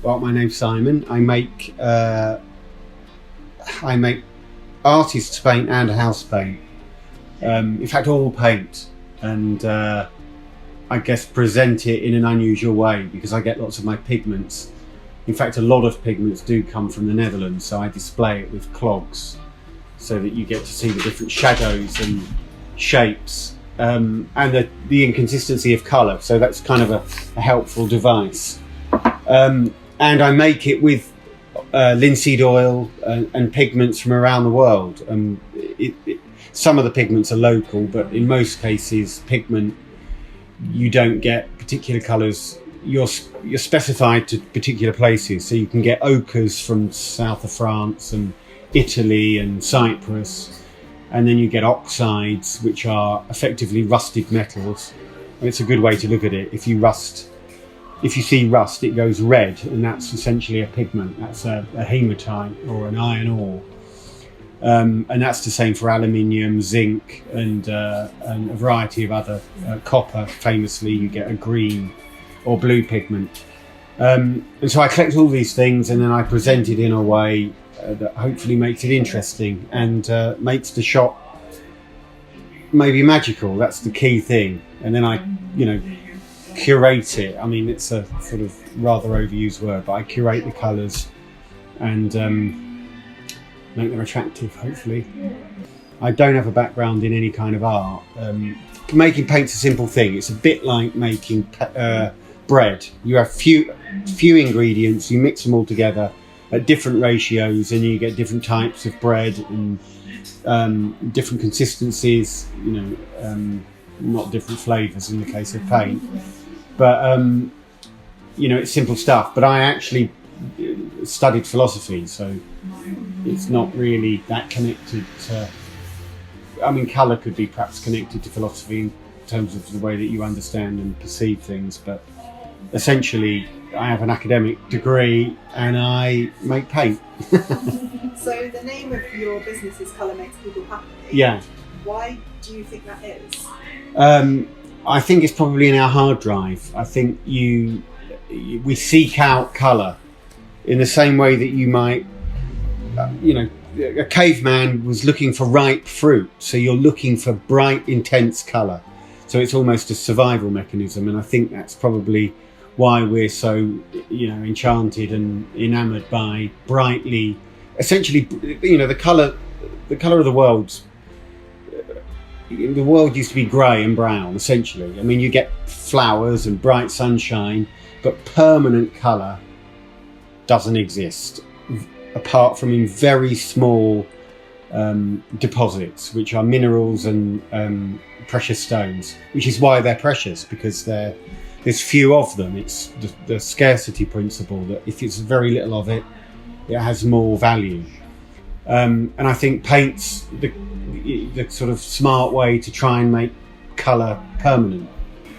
Well, my name's Simon. I make artist's paint and house paint. In fact, all paint, and I guess present it in an unusual way because I get lots of my pigments. In fact, a lot of pigments do come from the Netherlands, so I display it with clogs so that you get to see the different shadows and shapes and the inconsistency of colour. So that's kind of a helpful device. And I make it with linseed oil and pigments from around the world. Some of the pigments are local, but in most cases, pigment, you don't get particular colours. You're specified to particular places, so you can get ochres from south of France and Italy and Cyprus, and then you get oxides, which are effectively rusted metals. And it's a good way to look at it. If you see rust, it goes red, and that's essentially a pigment. That's a hematite or an iron ore. And that's the same for aluminium, zinc, and a variety of other copper. Famously, you get a green or blue pigment. And so I collect all these things, and then I present it in a way that hopefully makes it interesting and makes the shop maybe magical. That's the key thing. And then I, curate it. I mean, it's a sort of rather overused word, but I curate the colours and make them attractive, hopefully. I don't have a background in any kind of art. Making paint's a simple thing. It's a bit like making bread. You have few ingredients, you mix them all together at different ratios, and you get different types of bread and different consistencies, not different flavours in the case of paint. But, it's simple stuff. But I actually studied philosophy, so it's not really that connected to... I mean, colour could be perhaps connected to philosophy in terms of the way that you understand and perceive things, but essentially I have an academic degree and I make paint. So the name of your business is Colour Makes People Happy. Yeah. Why do you think that is? I think it's probably in our hard drive. I think we seek out colour in the same way that you might, a caveman was looking for ripe fruit. So you're looking for bright, intense colour. So it's almost a survival mechanism. And I think that's probably why we're so, enchanted and enamoured by brightly, essentially, the colour of the world. The world used to be grey and brown, essentially. I mean, you get flowers and bright sunshine, but permanent colour doesn't exist, apart from in very small deposits, which are minerals and precious stones, which is why they're precious, because there's few of them. It's the scarcity principle, that if it's very little of it, it has more value. And I think paint's the sort of smart way to try and make colour permanent.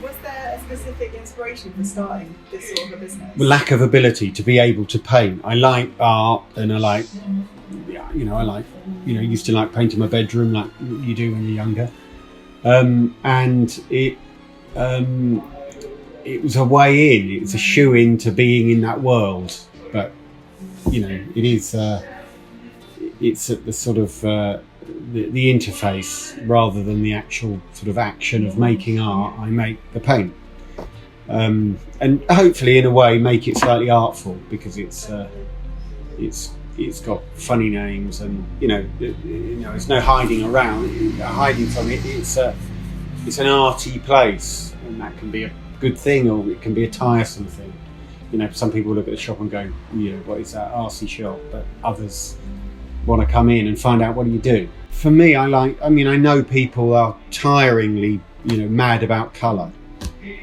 Was there a specific inspiration for starting this sort of a business? Lack of ability to be able to paint. I like art, and I used to like painting my bedroom like you do when you're younger. And it was a way in. It was a shoe in to being in that world. But it is. It's at the sort of the interface rather than the actual sort of action of making art. I make the paint, and hopefully, in a way, make it slightly artful, because it's got funny names, and there's no hiding from it. It's an arty place, and that can be a good thing, or it can be a tiresome thing. Some people look at the shop and go, what is that arsey shop? But others want to come in and find out, what do you do? For me, I know people are tiringly, mad about colour,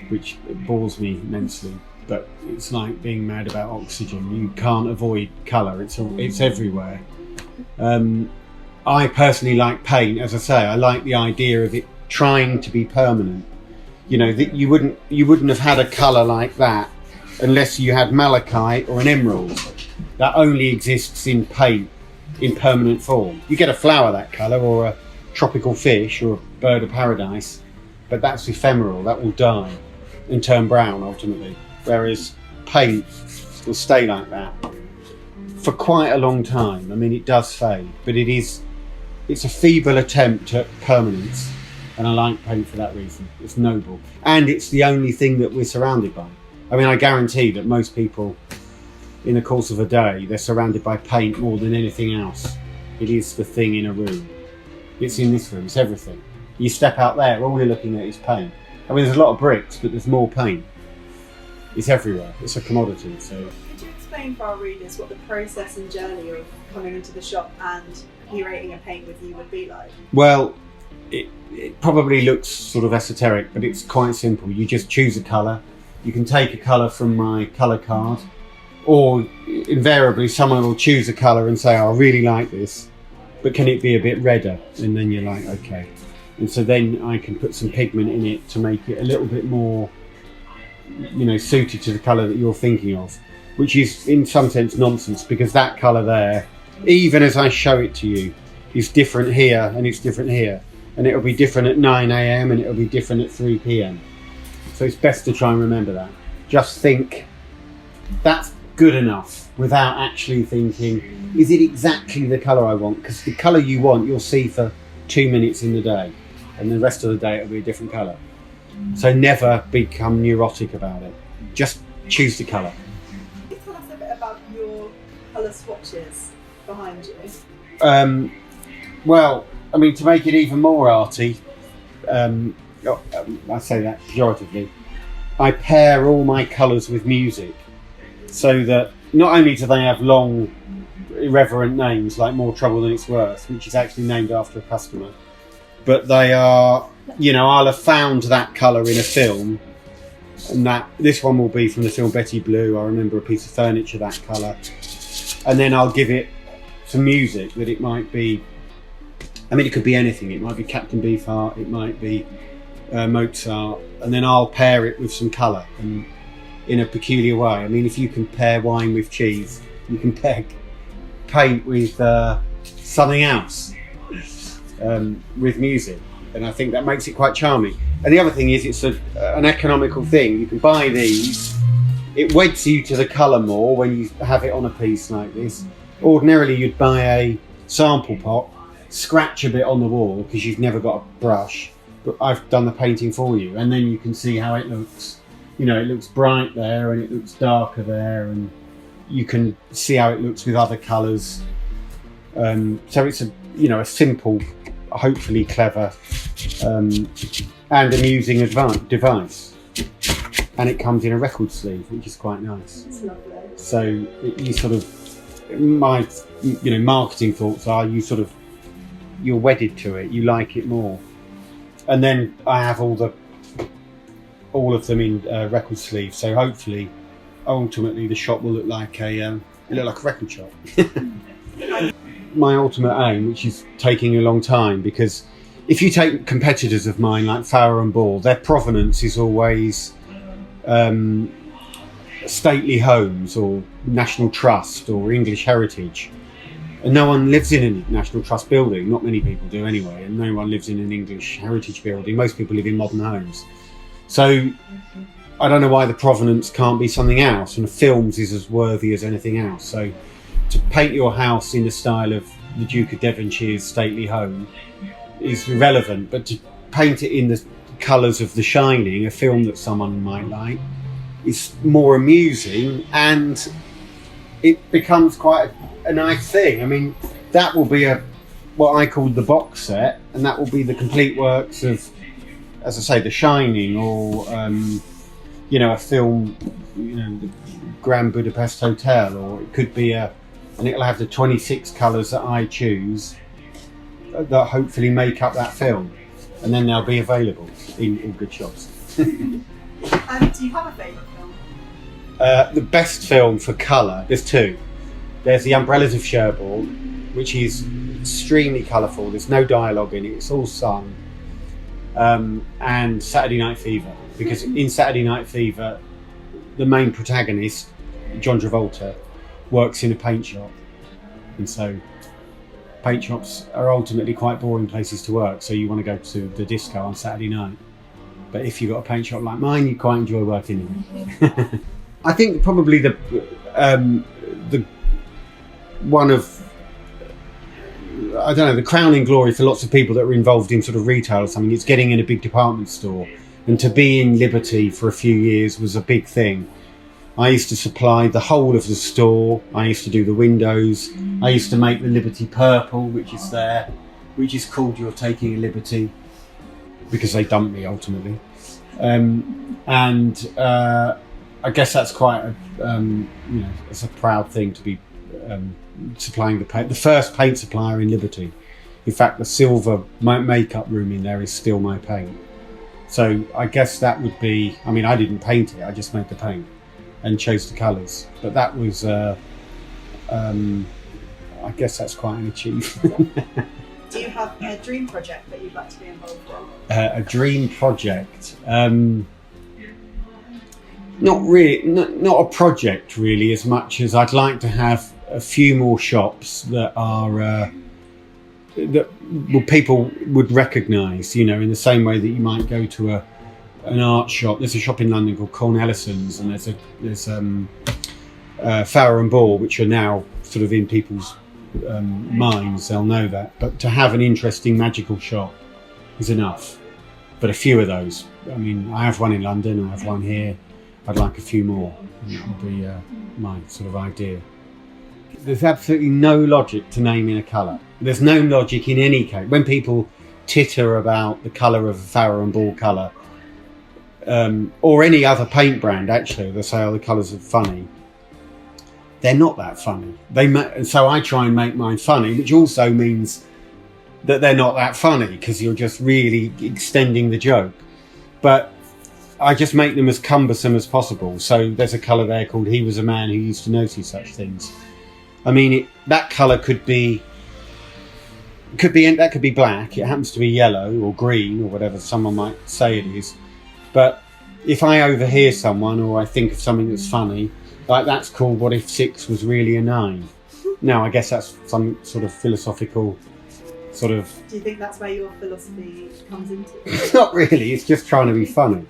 which bores me immensely, but it's like being mad about oxygen. You can't avoid colour, it's everywhere. I personally like paint. As I say, I like the idea of it trying to be permanent. That you wouldn't have had a colour like that unless you had malachite or an emerald. That only exists in paint in permanent form. You get a flower that colour, or a tropical fish, or a bird of paradise, but that's ephemeral. That will die and turn brown ultimately. Whereas paint will stay like that for quite a long time. I mean, it does fade, but it's a feeble attempt at permanence, and I like paint for that reason. It's noble, and it's the only thing that we're surrounded by. I mean, I guarantee that most people, in the course of a day, they're surrounded by paint more than anything else. It is the thing in a room. It's in this room, it's everything. You step out there, all you're looking at is paint. I mean, there's a lot of bricks, but there's more paint. It's everywhere, it's a commodity. So, could you explain for our readers what the process and journey of coming into the shop and curating a paint with you would be like? well, it probably looks sort of esoteric, but it's quite simple. You just choose a colour. You can take a colour from my colour card, or invariably someone will choose a colour and say, oh, I really like this, but can it be a bit redder? And then you're like, okay. And so then I can put some pigment in it to make it a little bit more, suited to the colour that you're thinking of, which is in some sense nonsense, because that colour there, even as I show it to you, is different here and it's different here. And it'll be different at 9 AM and it'll be different at 3 PM. So it's best to try and remember that. Just think, that's good enough, without actually thinking, is it exactly the colour I want? Because the colour you want, you'll see for 2 minutes in the day, and the rest of the day it'll be a different colour. So never become neurotic about it. Just choose the colour. Can you tell us a bit about your colour swatches behind you? Well, I mean, to make it even more arty, I say that pejoratively, I pair all my colours with music, so that not only do they have long, irreverent names like More Trouble Than It's Worth, which is actually named after a customer, but they are, I'll have found that colour in a film, and this one will be from the film Betty Blue. I remember a piece of furniture that colour, and then I'll give it some music that it might be. I mean, it could be anything. It might be Captain Beefheart, it might be Mozart, and then I'll pair it with some colour and in a peculiar way. I mean, if you can pair wine with cheese, you can pair paint with something else, with music, and I think that makes it quite charming. And the other thing is, it's an economical thing. You can buy these, it weds you to the colour more when you have it on a piece like this. Ordinarily you'd buy a sample pot, scratch a bit on the wall because you've never got a brush, but I've done the painting for you, and then you can see how it looks. It looks bright there and it looks darker there, and you can see how it looks with other colours. So it's a simple, hopefully clever, and amusing device. And it comes in a record sleeve, which is quite nice. It's lovely. So you sort of, my marketing thoughts are, you're wedded to it, you like it more. And then I have all of them in record sleeves, so hopefully ultimately the shop will look like a record shop. My ultimate aim, which is taking a long time, because if you take competitors of mine like Farrow and Ball, their provenance is always stately homes or National Trust or English Heritage. And no one lives in a National Trust building, not many people do anyway, and no one lives in an English Heritage building. Most people live in modern homes. So I don't know why the provenance can't be something else, and films is as worthy as anything else. So to paint your house in the style of the Duke of Devonshire's stately home is irrelevant, but to paint it in the colours of The Shining, a film that someone might like, is more amusing, and it becomes quite a nice thing. I mean, that will be what I call the box set, and that will be the complete works of, as I say, The Shining, or a film, the Grand Budapest Hotel, or it could be and it'll have the 26 colours that I choose that hopefully make up that film, and then they'll be available in all good shops. And do you have a favourite film? The best film for colour, there's two. There's The Umbrellas of Cherbourg, which is extremely colourful. There's no dialogue in it, it's all sung. And Saturday Night Fever, because in Saturday Night Fever, the main protagonist, John Travolta, works in a paint shop, and so paint shops are ultimately quite boring places to work, so you want to go to the disco on Saturday night. But if you've got a paint shop like mine, you quite enjoy working in it. I think probably the one of, I don't know, the crowning glory for lots of people that are involved in sort of retail or something, it's getting in a big department store. And to be in Liberty for a few years was a big thing. I used to supply the whole of the store. I used to do the windows. I used to make the Liberty purple, which is there, which is called You're Taking a Liberty, because they dumped me ultimately. I guess that's quite a, it's a proud thing to be supplying the paint, the first paint supplier in Liberty. In fact, the silver makeup room in there is still my paint. So I guess that would be, I mean, I didn't paint it, I just made the paint and chose the colours. But that was, I guess that's quite an achievement. Do you have a dream project that you'd like to be involved in? A dream project? Not really, not a project really, as much as I'd like to have a few more shops that are that people would recognise, you know, in the same way that you might go to an art shop. There's a shop in London called Cornelison's, and there's Farrow and Ball, which are now sort of in people's minds. They'll know that. But to have an interesting magical shop is enough. But a few of those. I mean, I have one in London. I have one here. I'd like a few more. That would be my sort of idea. There's absolutely no logic to naming a colour. There's no logic in any case. When people titter about the colour of a Farrow and Ball colour, or any other paint brand, actually, they say, oh, the colours are funny. They're not that funny. So I try and make mine funny, which also means that they're not that funny, because you're just really extending the joke. But I just make them as cumbersome as possible. So there's a colour there called He Was a Man Who Used to Notice Such Things. I mean, that colour could be black. It happens to be yellow or green or whatever someone might say it is. But if I overhear someone or I think of something that's funny, like that's called What If 6 Was Really a 9? Now, I guess that's some sort of philosophical sort of... Do you think that's where your philosophy comes into? Not really, it's just trying to be funny.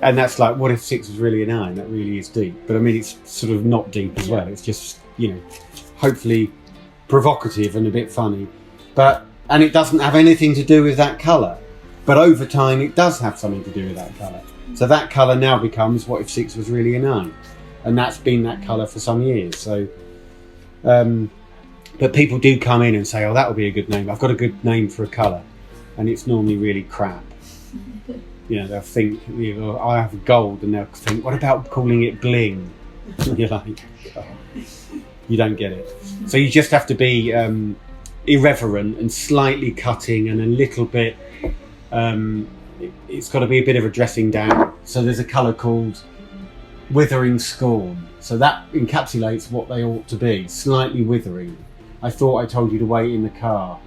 And that's like, what if 6 was really a 9? That really is deep. But I mean, it's sort of not deep as well. It's just, you know, hopefully provocative and a bit funny. And it doesn't have anything to do with that colour. But over time, it does have something to do with that colour. So that colour now becomes, what if 6 was really a 9? And that's been that colour for some years. So, but people do come in and say, oh, that would be a good name. I've got a good name for a colour. And it's normally really crap. You know, they'll think, you know, I have gold, and they'll think, what about calling it bling? You're like, oh, you don't get it. So you just have to be irreverent and slightly cutting and a little bit, it's got to be a bit of a dressing down. So there's a colour called Withering Scorn. So that encapsulates what they ought to be, slightly withering. I thought I told you to wait in the car.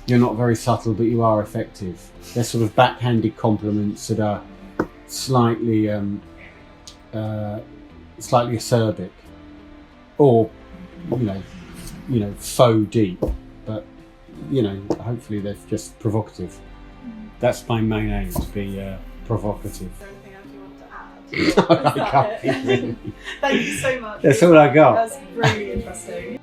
You're not very subtle, but you are effective. They're sort of backhanded compliments that are slightly acerbic, or you know, faux deep. But you know, hopefully they're just provocative. That's my main aim, to be provocative. Is there anything else you want to add? I can't think really. Thank you so much. That's all I got. That's really interesting.